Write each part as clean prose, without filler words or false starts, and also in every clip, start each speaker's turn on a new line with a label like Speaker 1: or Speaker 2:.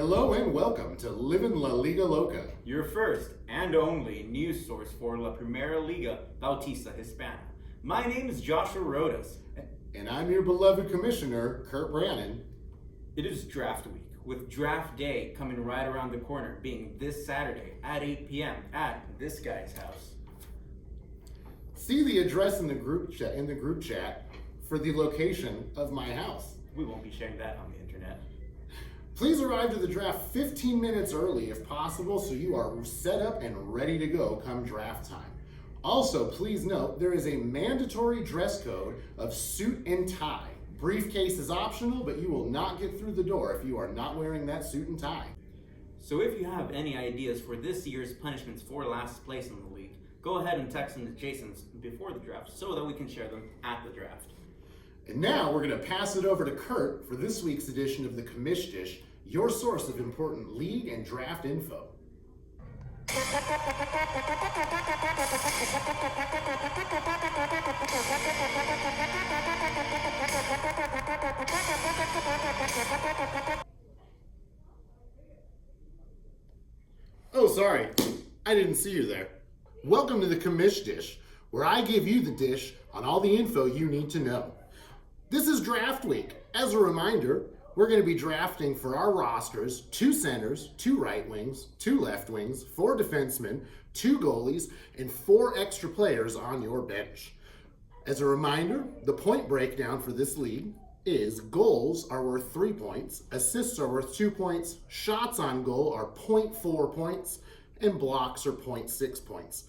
Speaker 1: Hello and welcome to Livin La Liga Loca.
Speaker 2: Your first and only news source for La Primera Liga Bautista Hispana. My name is Joshua Rodas.
Speaker 1: And I'm your beloved commissioner, Kurt Brannon.
Speaker 2: It is draft week, with draft day coming right around the corner, being this Saturday at 8 p.m. at this guy's house.
Speaker 1: See the address in the group chat for the location of my house.
Speaker 2: We won't be sharing that on the internet.
Speaker 1: Please arrive to the draft 15 minutes early if possible so you are set up and ready to go come draft time. Also, please note there is a mandatory dress code of suit and tie. Briefcase is optional, but you will not get through the door if you are not wearing that suit and tie.
Speaker 2: So if you have any ideas for this year's punishments for last place in the league, go ahead and text them to Jason before the draft so that we can share them at the draft.
Speaker 1: And now we're going to pass it over to Kurt for this week's edition of the Commish Dish, your source of important league and draft info. Oh, sorry. I didn't see you there. Welcome to the Commish Dish, where I give you the dish on all the info you need to know. This is draft week. As a reminder, we're going to be drafting for our rosters 2 centers, 2 right wings, 2 left wings, 4 defensemen, 2 goalies, and 4 extra players on your bench. As a reminder, the point breakdown for this league is goals are worth 3 points, assists are worth 2 points, shots on goal are 0.4 points, and blocks are 0.6 points.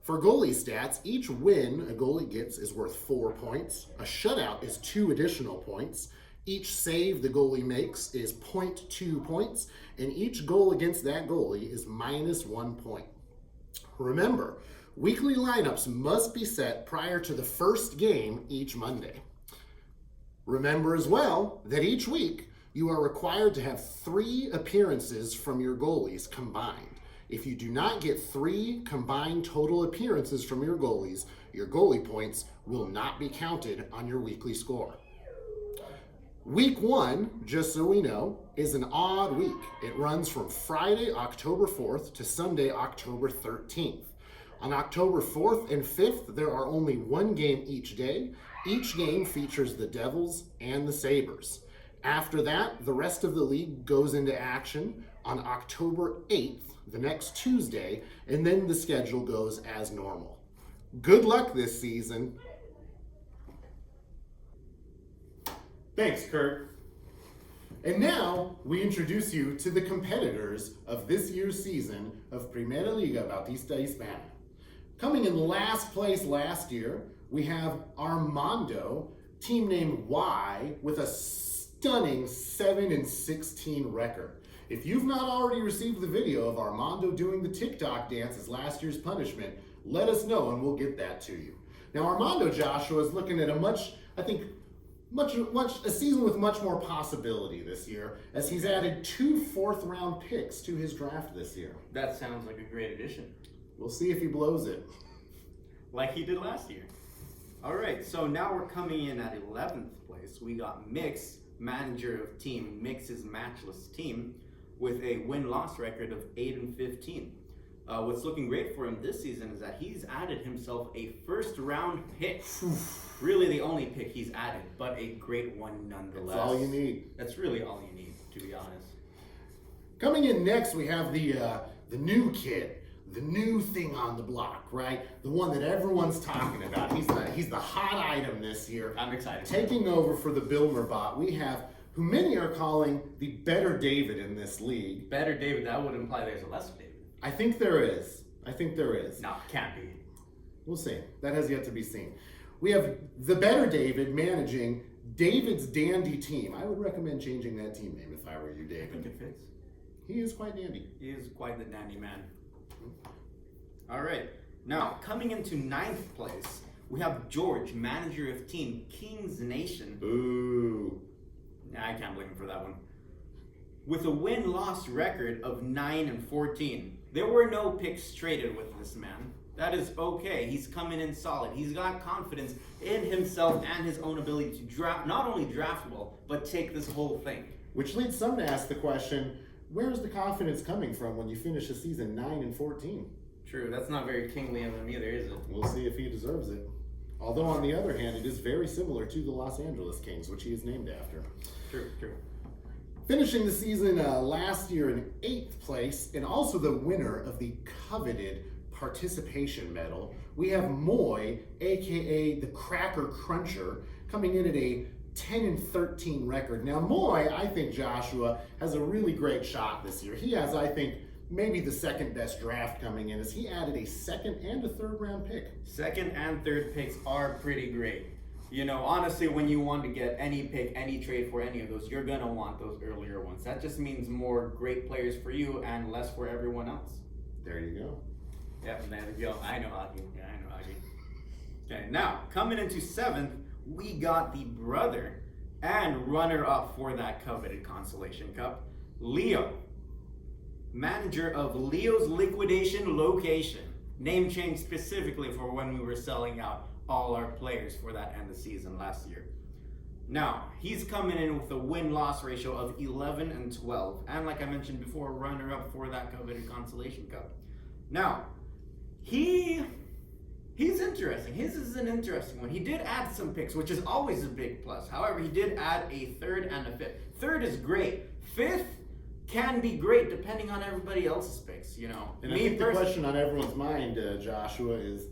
Speaker 1: For goalie stats, each win a goalie gets is worth 4 points. A shutout is 2 additional points. Each save the goalie makes is 0.2 points, and each goal against that goalie is -1 point. Remember, weekly lineups must be set prior to the first game each Monday. Remember as well that each week you are required to have 3 appearances from your goalies combined. If you do not get 3 combined total appearances from your goalie points will not be counted on your weekly score. Week 1, just so we know, is an odd week. It runs from Friday, October 4th to Sunday, October 13th. On October 4th and 5th, there are only 1 game each day. Each game features the Devils and the Sabres. After that, the rest of the league goes into action on October 8th, the next Tuesday, and then the schedule goes as normal. Good luck this season. Thanks, Kurt. And now we introduce you to the competitors of this year's season of Primera Liga Bautista Hispana. Coming in last place last year, we have Armando, team name Y, with a stunning 7-16 record. If you've not already received the video of Armando doing the TikTok dance as last year's punishment, let us know and we'll get that to you. Now Armando Joshua is looking at a season with much more possibility this year, as he's added 2 fourth-round picks to his draft this year.
Speaker 2: That sounds like a great addition.
Speaker 1: We'll see if he blows it.
Speaker 2: Like he did last year. All right, so now we're coming in at 11th place. We got Mix, manager of team Mix's matchless team, with a win-loss record of 8-15. What's looking great for him this season is that he's added himself a first-round pick. Really the only pick he's added, but a great one nonetheless.
Speaker 1: That's all you need.
Speaker 2: That's really all you need, to be honest.
Speaker 1: Coming in next, we have the new kid, the new thing on the block, right? The one that everyone's talking about. He's the hot item this year.
Speaker 2: I'm excited.
Speaker 1: Taking over for the Bilmer bot, we have who many are calling the better David in this league.
Speaker 2: Better David, that would imply there's a lesser David.
Speaker 1: I think there is.
Speaker 2: No, can't be.
Speaker 1: We'll see. That has yet to be seen. We have the better David managing David's dandy team. I would recommend changing that team name if I were you, David.
Speaker 2: I think it fits.
Speaker 1: He is quite dandy.
Speaker 2: He is quite the dandy man. All right. Now, coming into 9th place, we have George, manager of team Kings Nation.
Speaker 1: Boo.
Speaker 2: I can't blame him for that one. With a win-loss record of 9-14. There were no picks traded with this man. That is okay. He's coming in solid. He's got confidence in himself and his own ability to draft, not only draft well, but take this whole thing.
Speaker 1: Which leads some to ask the question, where's the confidence coming from when you finish a season 9-14?
Speaker 2: True, that's not very kingly of him either, is it?
Speaker 1: We'll see if he deserves it. Although, on the other hand, it is very similar to the Los Angeles Kings, which he is named after.
Speaker 2: True.
Speaker 1: Finishing the season last year in 8th place, and also the winner of the coveted participation medal, we have Moy, aka the Cracker Cruncher, coming in at a 10-13 record. Now, Moy, I think, Joshua, has a really great shot this year. He has, I think, maybe the second best draft coming in, as he added a second and a third round pick.
Speaker 2: Second and third picks are pretty great. Honestly, when you want to get any pick, any trade for any of those, you're going to want those earlier ones. That just means more great players for you and less for everyone else.
Speaker 1: There you go.
Speaker 2: Yep, there you go. I know hockey. Yeah, I know hockey. Okay, now, coming into 7th, we got the brother and runner-up for that coveted Consolation Cup, Leo. Manager of Leo's Liquidation Location. Name change specifically for when we were selling out all our players for that end of season last year. Now, he's coming in with a win-loss ratio of 11-12. And like I mentioned before, runner-up for that coveted Consolation Cup. Now, he's interesting. His is an interesting one. He did add some picks, which is always a big plus. However, he did add a third and a fifth. Third is great. Fifth can be great depending on everybody else's picks,
Speaker 1: And I think the question on everyone's mind, Joshua, is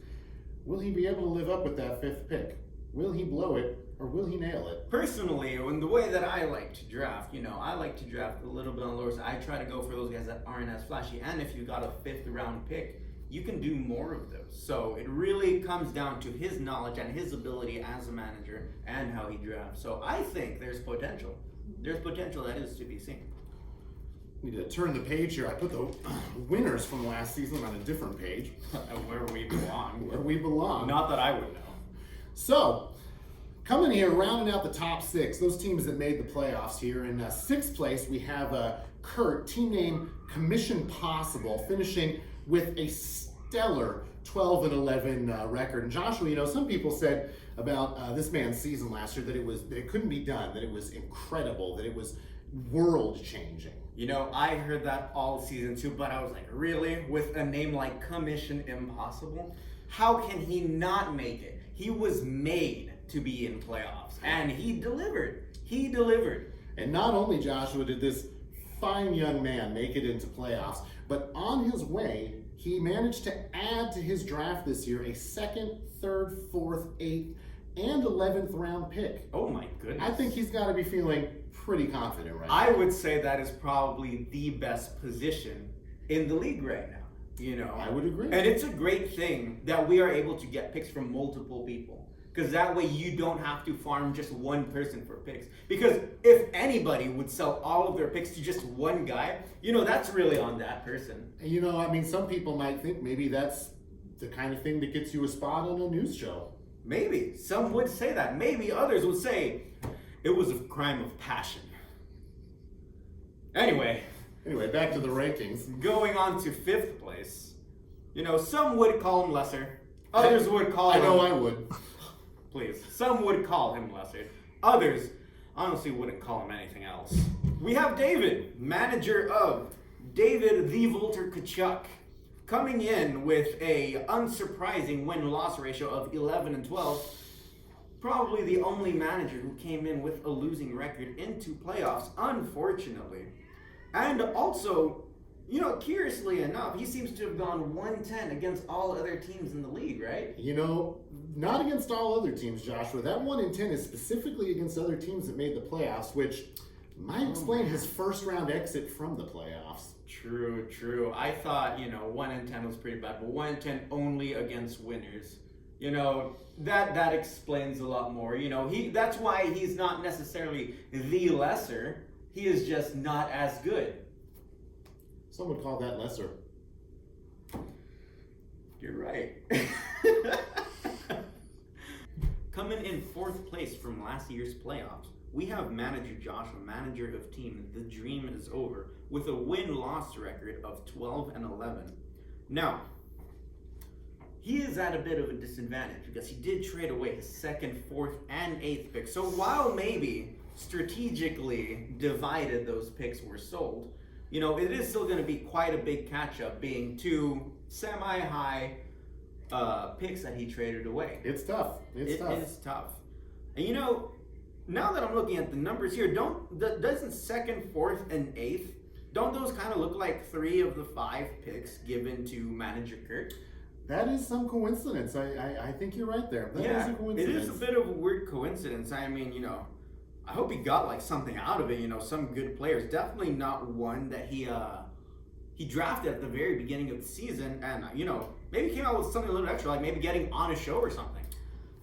Speaker 1: will he be able to live up with that 5th pick? Will he blow it, or will he nail it?
Speaker 2: Personally, in the way that I like to draft, I like to draft a little bit on the lower side. I try to go for those guys that aren't as flashy. And if you got a 5th round pick, you can do more of those. So it really comes down to his knowledge and his ability as a manager and how he drafts. So I think there's potential. There's potential that is to be seen.
Speaker 1: Need to turn the page here. I put the winners from last season on a different page.
Speaker 2: Where we belong.
Speaker 1: Where we belong.
Speaker 2: Not that I would know.
Speaker 1: So, coming here, rounding out the top 6, those teams that made the playoffs here. In 6th place, we have Kurt, team name Commission Possible, finishing with a stellar 12-11 record. And Joshua, some people said about this man's season last year that it couldn't be done, that it was incredible, that it was world-changing.
Speaker 2: I heard that all season too, but I was like, really? With a name like Commission Impossible? How can he not make it? He was made to be in playoffs, and he delivered. He delivered.
Speaker 1: And not only, Joshua, did this fine young man make it into playoffs, but on his way, he managed to add to his draft this year a 2nd, 3rd, 4th, 8th, and 11th round pick.
Speaker 2: Oh my goodness.
Speaker 1: I think he's got to be feeling pretty confident right now.
Speaker 2: I would say that is probably the best position in the league right now.
Speaker 1: I would agree.
Speaker 2: And it's a great thing that we are able to get picks from multiple people. Because that way you don't have to farm just one person for picks. Because if anybody would sell all of their picks to just one guy, that's really on that person.
Speaker 1: And some people might think maybe that's the kind of thing that gets you a spot on a news show.
Speaker 2: Maybe. Some would say that. Maybe others would say it was a crime of passion. Anyway,
Speaker 1: back to the rankings.
Speaker 2: Going on to 5th place. Some would call him lesser. Others would call him...
Speaker 1: I know I would.
Speaker 2: Please. Some would call him lesser. Others honestly wouldn't call him anything else. We have David, manager of David the Volter Kachuk, coming in with a unsurprising win-loss ratio of 11-12. Probably the only manager who came in with a losing record into playoffs, unfortunately. And also, curiously enough, he seems to have gone 1-10 against all other teams in the league, right?
Speaker 1: Not against all other teams, Joshua. That 1-10 is specifically against other teams that made the playoffs, which might explain his first round exit from the playoffs.
Speaker 2: True. I thought, 1-10 was pretty bad, but 1-10 only against winners. That explains a lot more. That's why he's not necessarily the lesser. He is just not as good.
Speaker 1: Some would call that lesser.
Speaker 2: You're right. Coming in 4th place from last year's playoffs, we have manager Joshua, manager of team The Dream Is Over, with a win-loss record of 12-11. Now, he is at a bit of a disadvantage because he did trade away his 2nd, 4th, and 8th pick. So while maybe strategically divided those picks were sold, it is still going to be quite a big catch-up, being two semi-high picks that he traded away.
Speaker 1: It's tough. It's tough.
Speaker 2: It is tough. And now that I'm looking at the numbers here, doesn't second, fourth, and eighth, don't those kind of look like 3 of the 5 picks given to manager Kurt?
Speaker 1: That is some coincidence. I think you're right there. That is a coincidence.
Speaker 2: It is a bit of a weird coincidence. I mean, I hope he got like something out of it. Some good players. Definitely not one that he drafted at the very beginning of the season, and maybe came out with something a little extra, like maybe getting on a show or something.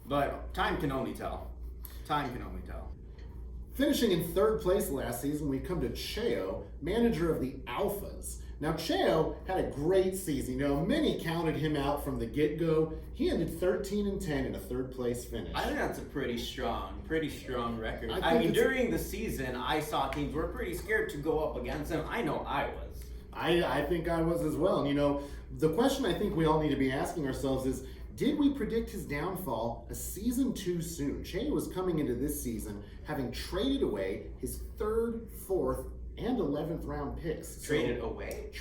Speaker 2: But time can only tell. Time can only tell.
Speaker 1: Finishing in 3rd place last season, we come to Cheo, manager of the Alphas. Now, Cheo had a great season. Many counted him out from the get-go. He ended 13-10 in a 3rd place finish.
Speaker 2: I think that's a pretty strong record. I mean, during the season, I saw teams were pretty scared to go up against him. I know I was.
Speaker 1: I think I was as well. The question I think we all need to be asking ourselves is, did we predict his downfall a season too soon? Cheo was coming into this season having traded away his 3rd, 4th, and 11th round picks.
Speaker 2: Traded away.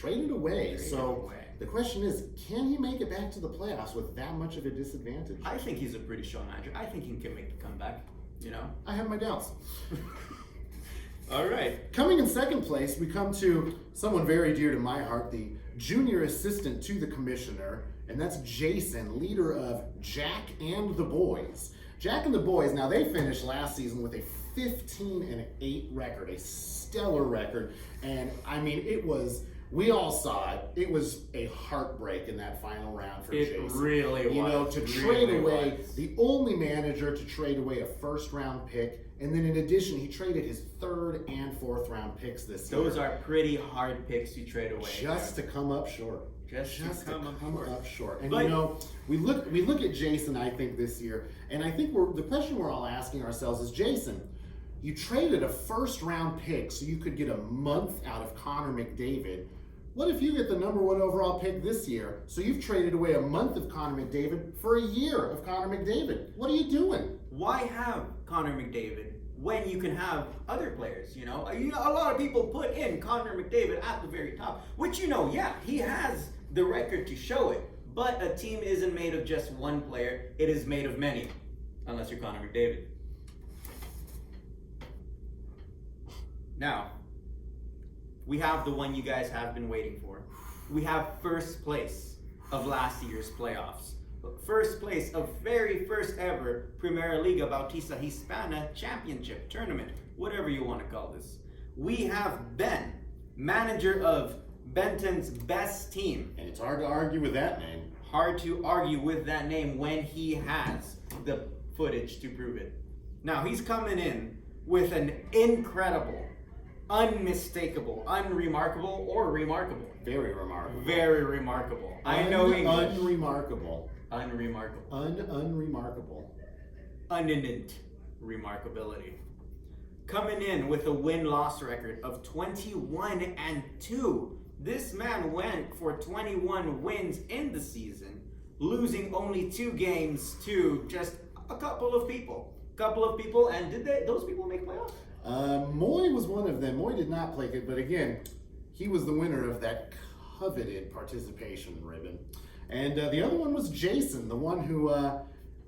Speaker 1: The question is, can he make it back to the playoffs with that much of a disadvantage?
Speaker 2: I think he's a pretty strong manager. I think he can make the comeback,
Speaker 1: I have my doubts.
Speaker 2: All right.
Speaker 1: Coming in 2nd place, we come to someone very dear to my heart, the junior assistant to the commissioner, and that's Jason, leader of Jack and the Boys. Jack and the Boys, now they finished last season with a 15-8 record, a stellar record, and I mean, we all saw it. It was a heartbreak in that final round for Jason.
Speaker 2: It really was.
Speaker 1: To trade away, the only manager to trade away a 1st round pick, and then in addition, he traded his 3rd and 4th round picks this year.
Speaker 2: Those are pretty hard picks to trade away.
Speaker 1: Just to come up short.
Speaker 2: Just to come up short.
Speaker 1: And we look at Jason, I think, this year, and I think the question we're all asking ourselves is, Jason, you traded a 1st round pick so you could get a month out of Connor McDavid. What if you get the number 1 overall pick this year, so you've traded away a month of Connor McDavid for a year of Connor McDavid? What are you doing?
Speaker 2: Why have Connor McDavid when you can have other players? A lot of people put in Connor McDavid at the very top, which he has the record to show it. But a team isn't made of just one player; it is made of many, unless you're Connor McDavid. Now, we have the one you guys have been waiting for. We have 1st place of last year's playoffs. 1st place of very first ever Primera Liga Bautista Hispana Championship Tournament, whatever you want to call this. We have Ben, manager of Benton's best team.
Speaker 1: And it's hard to argue with that name.
Speaker 2: Hard to argue with that name when he has the footage to prove it. Now, he's coming in with an incredible, unmistakable, unremarkable, or remarkable.
Speaker 1: Very remarkable.
Speaker 2: Very remarkable. I know English.
Speaker 1: Unremarkable.
Speaker 2: Unremarkable.
Speaker 1: Unremarkable.
Speaker 2: Unenant remarkability. Coming in with a win-loss record of 21-2. This man went for 21 wins in the season, losing only 2 games to just a couple of people. And did those people make playoffs?
Speaker 1: Moy was one of them. Moy did not play it, but again, he was the winner of that coveted participation ribbon. And the other one was Jason, the one who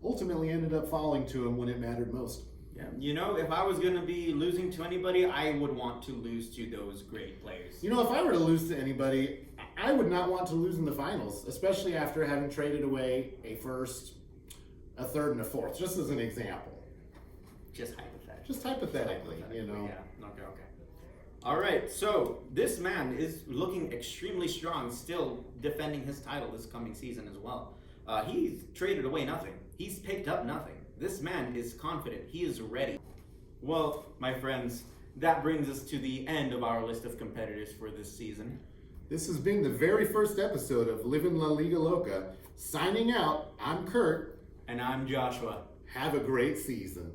Speaker 1: ultimately ended up falling to him when it mattered most.
Speaker 2: Yeah, if I was going to be losing to anybody, I would want to lose to those great players.
Speaker 1: If I were to lose to anybody, I would not want to lose in the finals, especially after having traded away a 1st, a 3rd, and a 4th, just as an example.
Speaker 2: Just hypothetically.
Speaker 1: Just hypothetically,
Speaker 2: Yeah, okay. All right, so this man is looking extremely strong, still defending his title this coming season as well. He's traded away nothing. He's picked up nothing. This man is confident. He is ready. Well, my friends, that brings us to the end of our list of competitors for this season.
Speaker 1: This has been the very first episode of Livin La Liga Loca. Signing out, I'm Kurt.
Speaker 2: And I'm Joshua.
Speaker 1: Have a great season.